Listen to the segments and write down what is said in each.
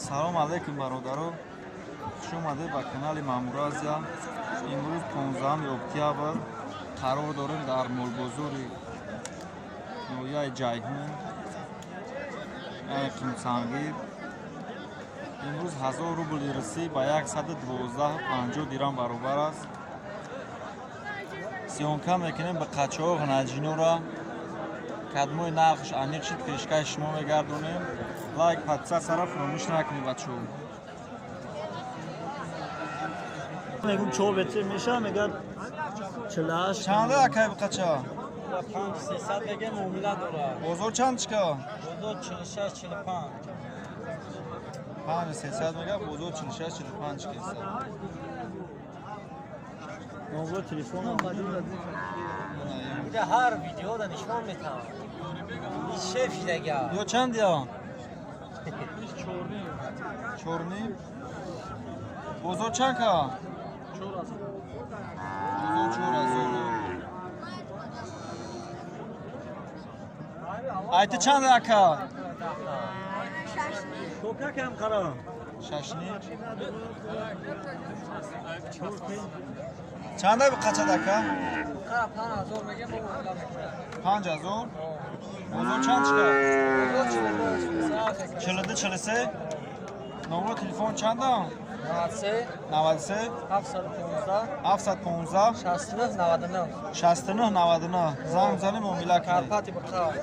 Салом алейкум бародаро. Хуш омадед ба канали Маъмур Азия. Имрӯз 15 октябр қарор дорем дар молбозори ноҳияи Ҷайҳун, Қимсангир. имрӯз 1000 рубли рисӣ ба 112.50 дирам баробар аст. сиёнка мекунем ба қачаҳо ғанаҷинора. кадмои нархш аниқ шид пешкаш шумо мегардонем. лайк, подписатсияро фаромӯш накунед бачаҳо. میگم چهار متر میشه میگه 48 چنده اکای بقچه؟ 5300 میگه معامله داره. بازار چند چکا؟ بازار 46 45. 5300 میگه بازار 46 45 چکا. نمبر تلفن میگه هر ویدیو را نشون میتم. این شیف دیگه. یا چند یا؟ چورنی. بازار چند کا؟ بازار 4000. ایت چند اکا؟ شوکه کم خرا. ششنی. چند ای بقچه دکا؟ 5000 میگه معامله میکنه. 5000. بازار چند چکا؟ بازار 42 نمبر تلفن چند ها؟ 93 93 715 715 69 99 69 99 زنگ بزنیم و میلا کنیم. کارپاتی بخواه.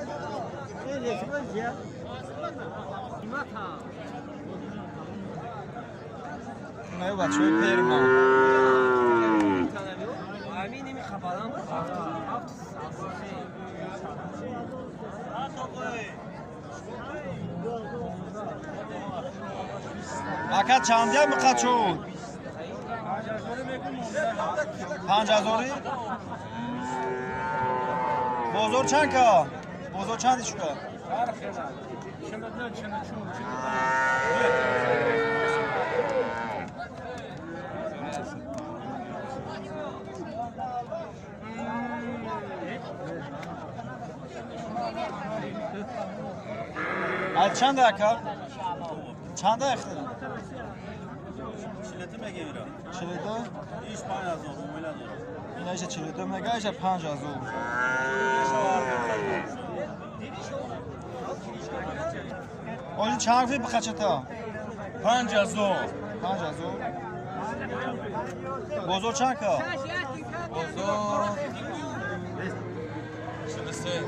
نه بچه های پیر ما همین نمیخوابم. اکا چندی هم بقید شد؟ 5000 بازار چند که؟ بازار چندی شکا؟ از چند اکا؟ چند اخته؟ 42 میگه میرا. 42 ایش 5000 معامله داره. اینا ایشه 42 میگه ایشه 5000. اون چند فی بخچه تا؟ 5000. 5000 بازار چند که؟ بازار 43.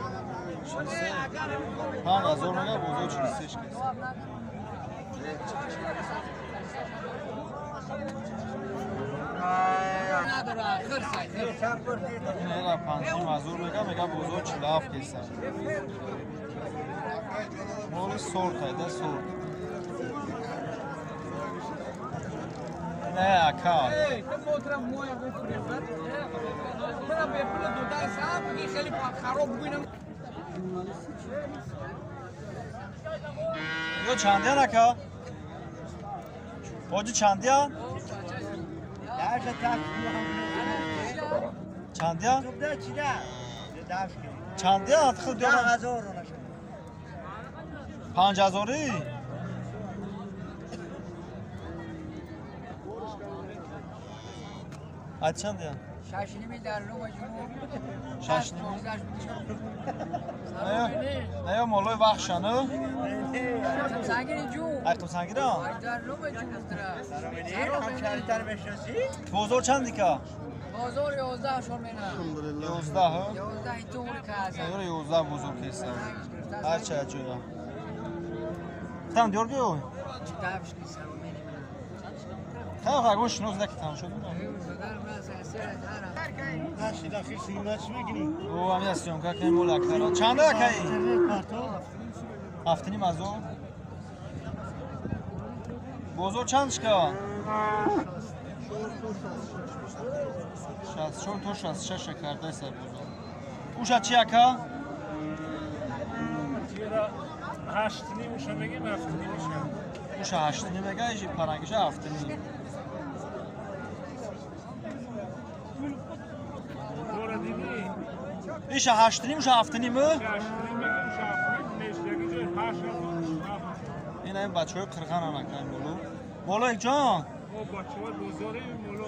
5000 میگه بازار 43 کس. این اینا 5000 میگه بازار 47 کس. مال سورت ایده سورت. نه اکا. یو چندیان اکا؟ باجی چندیان؟ چندیان؟ چندیان؟ خود دیارم 5000 از چندیان؟ شاشنی در رو مجموع. شاشنی؟ نه مالای بخشانه؟ سنگین جو. اکتم سنگیره؟ در رو مجموع. بازار چندی که؟ بازار 11 شون مینا. 11 ها؟ 11 ایتور کازه. دیور 11 بزرگ کیسه. هرچه اجویا. تام دیور بیو. دافش کیسه مینا. خیلی خواهی شنوز نکی تام شد. او همی از سیونکا کنیم مولا کرا. چنده اکایی؟ هفتنی مزو. بازار چندش که؟ 64 تا 66 کرده سر بازار. اوشا چی اکا؟ 8 میشه میگیم 7 میشه. اوشا 8 میگه ایشی پرنگش 7 دور دیدی؟ ایشا 8 میشه 7 8 میشه 7 میشه 8 این این بچه های قرقن انکن مولو مولک جان او بچه‌ها بزرگی مولو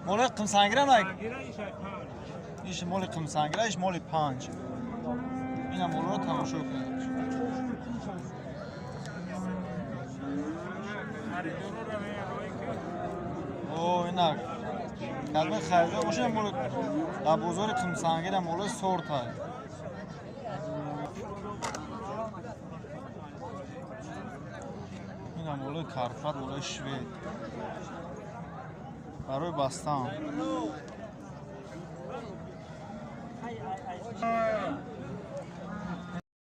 مولک قمسنگیره نک گیره ایش پنج ایش مول قمسنگیره ایش مول 5 اینم مولو رو تماشا کنید خریدارو رو روی که او اینا کلمه خریده باشه مولو در بزرگ قمسنگیره مولو سورت های اینم مولو کارفت مولو شوید برای بستان